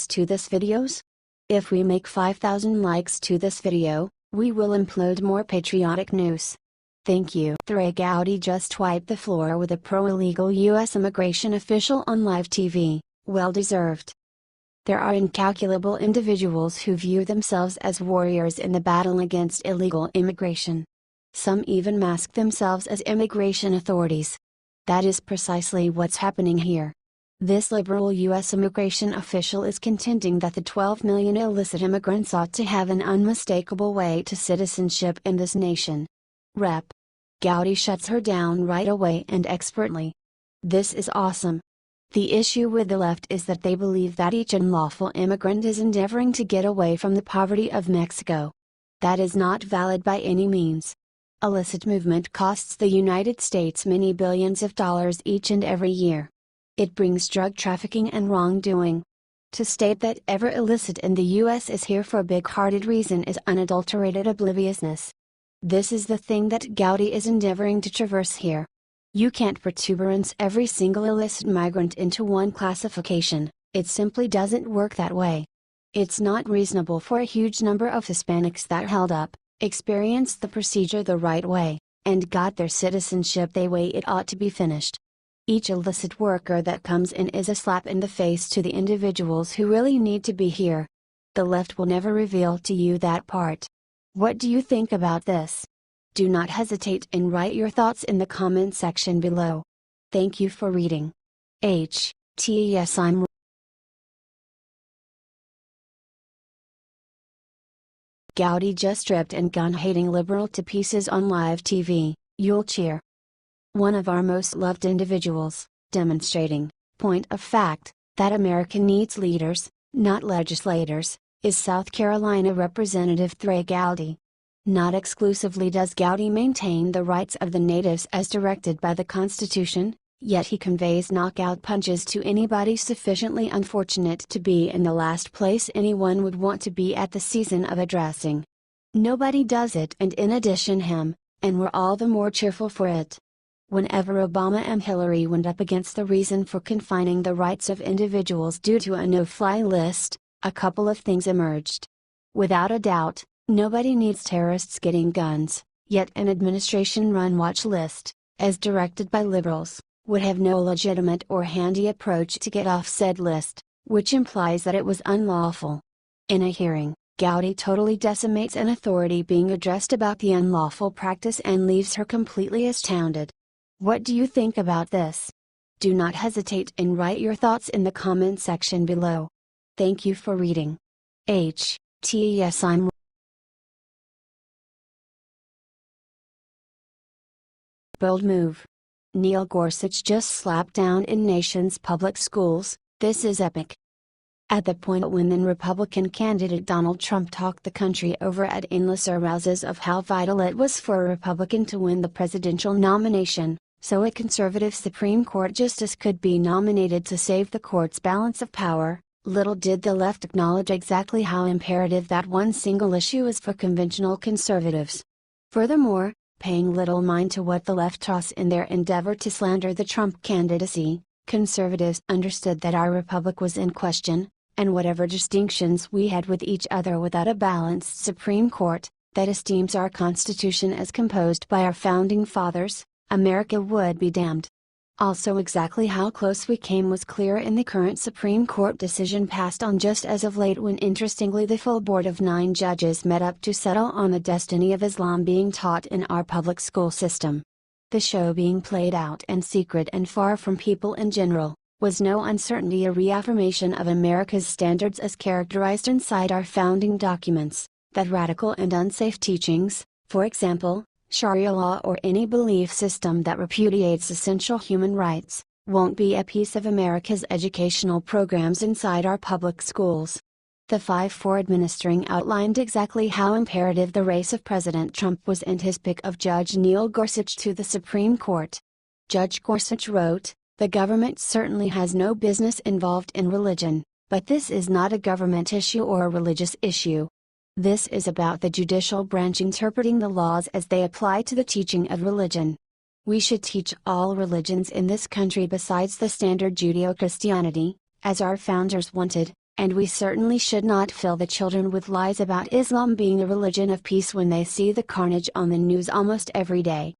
likes to this videos? If we make 5,000 likes to this video, we will upload more patriotic news. Thank you. Trey Gowdy just wiped the floor with a pro-illegal U.S. immigration official on live TV, well deserved. There are incalculable individuals who view themselves as warriors in the battle against illegal immigration. Some even mask themselves as immigration authorities. That is precisely what's happening here. This liberal U.S. immigration official is contending that the 12 million illicit immigrants ought to have an unmistakable way to citizenship in this nation. Rep. Gowdy shuts her down right away and expertly. This is awesome. The issue with the left is that they believe that each unlawful immigrant is endeavoring to get away from the poverty of Mexico. That is not valid by any means. Illicit movement costs the United States many billions of dollars each and every year. It brings drug trafficking and wrongdoing. To state that ever illicit in the U.S. is here for a big-hearted reason is unadulterated obliviousness. This is the thing that Gowdy is endeavoring to traverse here. You can't protuberance every single illicit migrant into one classification, it simply doesn't work that way. It's not reasonable for a huge number of Hispanics that held up, experienced the procedure the right way, and got their citizenship the way it ought to be finished. Each illicit worker that comes in is a slap in the face to the individuals who really need to be here. The left will never reveal to you that part. What do you think about this? Do not hesitate and write your thoughts in the comment section below. Thank you for reading. HTS I'm Gowdy just ripped and gun-hating liberal to pieces on live TV, you'll cheer. One of our most loved individuals, demonstrating, point of fact, that America needs leaders, not legislators, is South Carolina Representative Trey Gowdy. Not exclusively does Gowdy maintain the rights of the natives as directed by the Constitution, yet he conveys knockout punches to anybody sufficiently unfortunate to be in the last place anyone would want to be at the season of addressing. Nobody does it, and in addition him, and we're all the more cheerful for it. Whenever Obama and Hillary went up against the reason for confining the rights of individuals due to a no-fly list, a couple of things emerged. Without a doubt, nobody needs terrorists getting guns, yet an administration-run watch list, as directed by liberals, would have no legitimate or handy approach to get off said list, which implies that it was unlawful. In a hearing, Gowdy totally decimates an authority being addressed about the unlawful practice and leaves her completely astounded. What do you think about this? Do not hesitate and write your thoughts in the comment section below. Thank you for reading. HTS I'm Bold move. Neil Gorsuch just slapped down in nation's public schools, this is epic. At the point when then Republican candidate Donald Trump talked the country over at endless arouses of how vital it was for a Republican to win the presidential nomination, so a conservative Supreme Court justice could be nominated to save the court's balance of power, little did the left acknowledge exactly how imperative that one single issue is for conventional conservatives. Furthermore, paying little mind to what the left toss in their endeavor to slander the Trump candidacy, conservatives understood that our republic was in question, and whatever distinctions we had with each other without a balanced Supreme Court, that esteems our Constitution as composed by our founding fathers, America would be damned. Also exactly how close we came was clear in the current Supreme Court decision passed on just as of late when interestingly the full board of 9 judges met up to settle on the destiny of Islam being taught in our public school system. The show being played out in secret and far from people in general, was no uncertainty a reaffirmation of America's standards as characterized inside our founding documents, that radical and unsafe teachings, for example, Sharia law or any belief system that repudiates essential human rights, won't be a piece of America's educational programs inside our public schools. The 5-4 administering outlined exactly how imperative the race of President Trump was and his pick of Judge Neil Gorsuch to the Supreme Court. Judge Gorsuch wrote, "The government certainly has no business involved in religion, but this is not a government issue or a religious issue. This is about the judicial branch interpreting the laws as they apply to the teaching of religion. We should teach all religions in this country besides the standard Judeo-Christianity, as our founders wanted, And we certainly should not fill the children with lies about Islam being a religion of peace when they see the carnage on the news almost every day.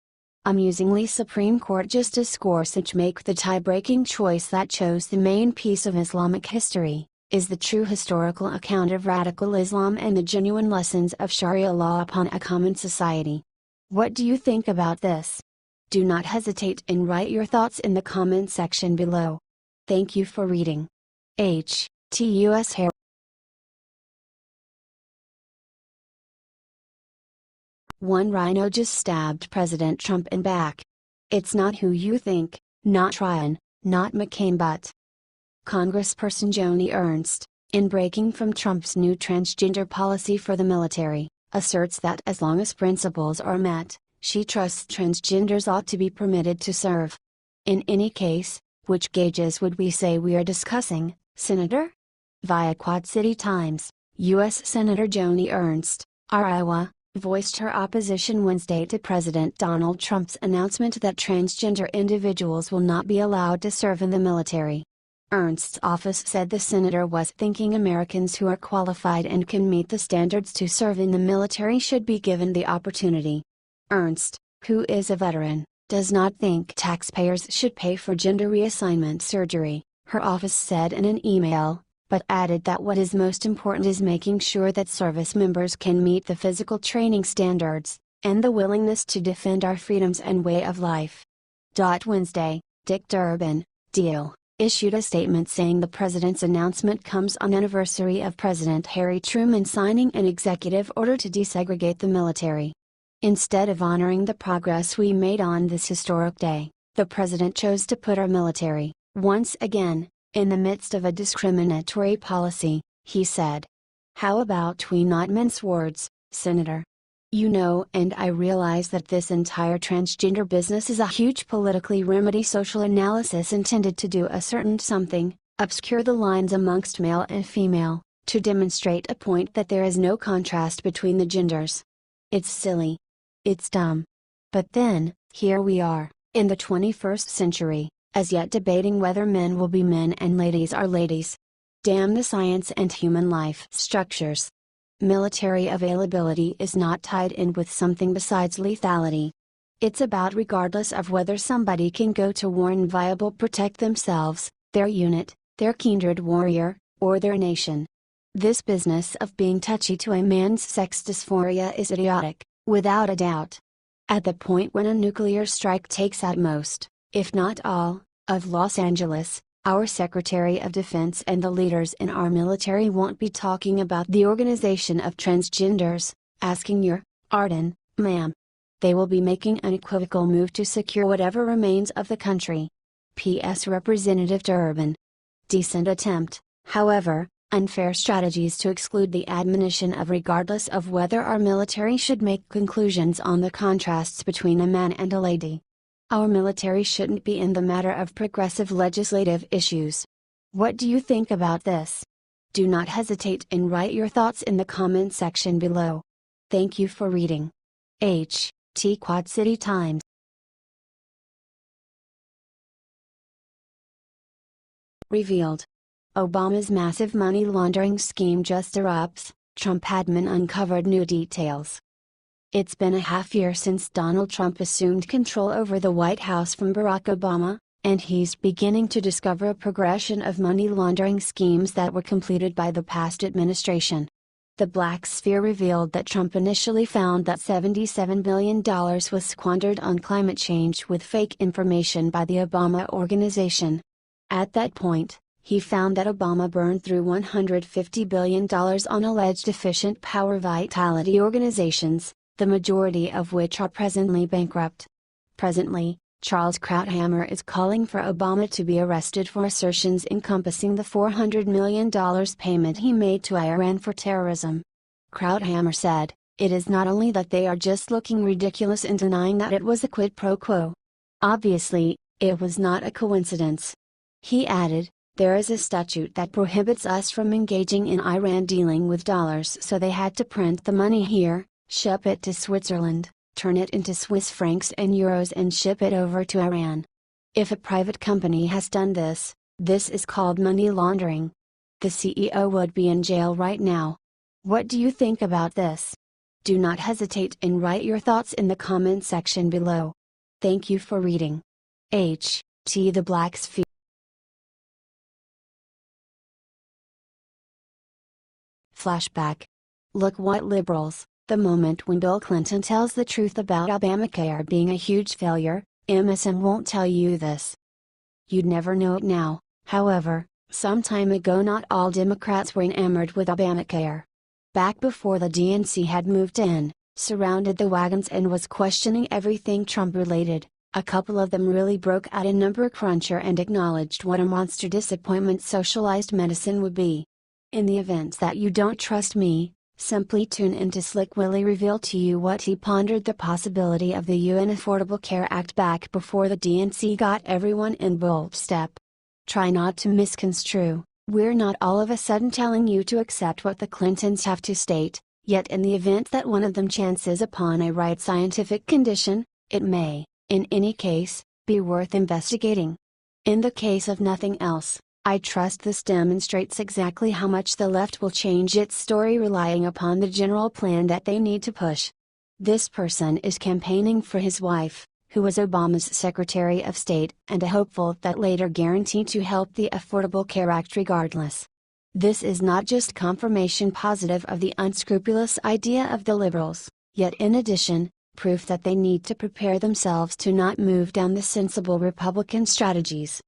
Amusingly, Supreme Court Justice Gorsuch make the tie-breaking choice that chose the main piece of Islamic history, is the true historical account of radical Islam and the genuine lessons of Sharia law upon a common society. What do you think about this? Do not hesitate and write your thoughts in the comment section below. Thank you for reading. H.T.U.S. Hair. One rhino just stabbed President Trump in back. It's not who you think, not Ryan, not McCain, but Congressperson Joni Ernst, in breaking from Trump's new transgender policy for the military, asserts that as long as principles are met, she trusts transgenders ought to be permitted to serve. In any case, which gauges would we say we are discussing, Senator? Via Quad City Times, U.S. Senator Joni Ernst, Iowa, voiced her opposition Wednesday to President Donald Trump's announcement that transgender individuals will not be allowed to serve in the military. Ernst's office said the senator was thinking Americans who are qualified and can meet the standards to serve in the military should be given the opportunity. Ernst, who is a veteran, does not think taxpayers should pay for gender reassignment surgery, her office said in an email, but added that what is most important is making sure that service members can meet the physical training standards, and the willingness to defend our freedoms and way of life. Wednesday, Dick Durbin, DL, issued a statement saying the president's announcement comes on anniversary of President Harry Truman signing an executive order to desegregate the military. Instead of honoring the progress we made on this historic day, the president chose to put our military, once again, in the midst of a discriminatory policy, he said. How about we not mince words, Senator? You know, and I realize that this entire transgender business is a huge politically remedy social analysis intended to do a certain something, obscure the lines amongst male and female, to demonstrate a point that there is no contrast between the genders. It's silly. It's dumb. But then, here we are, in the 21st century, as yet debating whether men will be men and ladies are ladies. Damn the science and human life structures. Military availability is not tied in with something besides lethality. It's about regardless of whether somebody can go to war and viable protect themselves, their unit, their kindred warrior, or their nation. This business of being touchy to a man's sex dysphoria is idiotic, without a doubt. At the point when a nuclear strike takes out most, if not all, of Los Angeles, our Secretary of Defense and the leaders in our military won't be talking about the organization of transgenders, asking your pardon, ma'am. They will be making an unequivocal move to secure whatever remains of the country. P.S. Representative Durbin. Decent attempt, however, unfair strategies to exclude the admonition of regardless of whether our military should make conclusions on the contrasts between a man and a lady. Our military shouldn't be in the matter of progressive legislative issues. What do you think about this? Do not hesitate and write your thoughts in the comment section below. Thank you for reading. H.T. Quad City Times. Revealed. Obama's massive money laundering scheme just erupts, Trump admin uncovered new details. It's been a half year since Donald Trump assumed control over the White House from Barack Obama, and he's beginning to discover a progression of money laundering schemes that were completed by the past administration. The Black Sphere revealed that Trump initially found that $77 billion was squandered on climate change with fake information by the Obama organization. At that point, he found that Obama burned through $150 billion on alleged efficient power vitality organizations, the majority of which are presently bankrupt. Presently, Charles Krauthammer is calling for Obama to be arrested for assertions encompassing the $400 million payment he made to Iran for terrorism. Krauthammer said, "It is not only that they are just looking ridiculous in denying that it was a quid pro quo. Obviously, it was not a coincidence." He added, "There is a statute that prohibits us from engaging in Iran dealing with dollars, so they had to print the money here, ship it to Switzerland, turn it into Swiss francs and euros and ship it over to Iran. If a private company has done this, this is called money laundering. the CEO would be in jail right now. What do you think about this? Do not hesitate and write your thoughts in the comment section below. Thank you for reading. H.T. the Black Sphere. Flashback. Look what liberals, the moment when Bill Clinton tells the truth about Obamacare being a huge failure, MSM won't tell you this. You'd never know it now, however, some time ago not all Democrats were enamored with Obamacare. Back before the DNC had moved in, surrounded the wagons and was questioning everything Trump-related, a couple of them really broke out a number cruncher and acknowledged what a monster disappointment socialized medicine would be. In the event that you don't trust me, simply tune in to Slick Willie reveal to you what he pondered the possibility of the UN Affordable Care Act back before the DNC got everyone in bold step. Try not to misconstrue, we're not all of a sudden telling you to accept what the Clintons have to state, yet in the event that one of them chances upon a right scientific condition, it may, in any case, be worth investigating. In the case of nothing else, I trust this demonstrates exactly how much the left will change its story relying upon the general plan that they need to push. This person is campaigning for his wife, who was Obama's Secretary of State and a hopeful that later guaranteed to help the Affordable Care Act regardless. This is not just confirmation positive of the unscrupulous idea of the liberals, yet in addition, proof that they need to prepare themselves to not move down the sensible Republican strategies.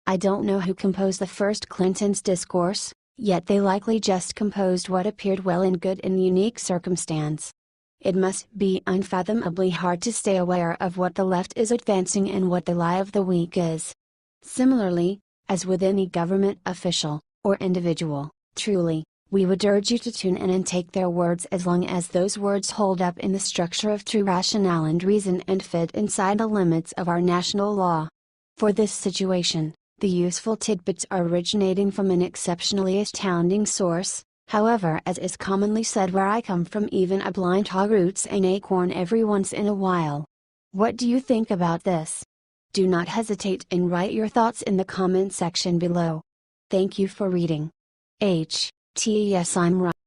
I don't know who composed the first Clinton's discourse, yet they likely just composed what appeared well and good in the unique circumstance. It must be unfathomably hard to stay aware of what the left is advancing and what the lie of the week is. Similarly, as with any government official, or individual, truly, we would urge you to tune in and take their words as long as those words hold up in the structure of true rationale and reason and fit inside the limits of our national law. For this situation, the useful tidbits are originating from an exceptionally astounding source, however, as is commonly said where I come from, even a blind hog roots an acorn every once in a while. What do you think about this? Do not hesitate and write your thoughts in the comment section below. Thank you for reading. H.T. Yes, I'm right.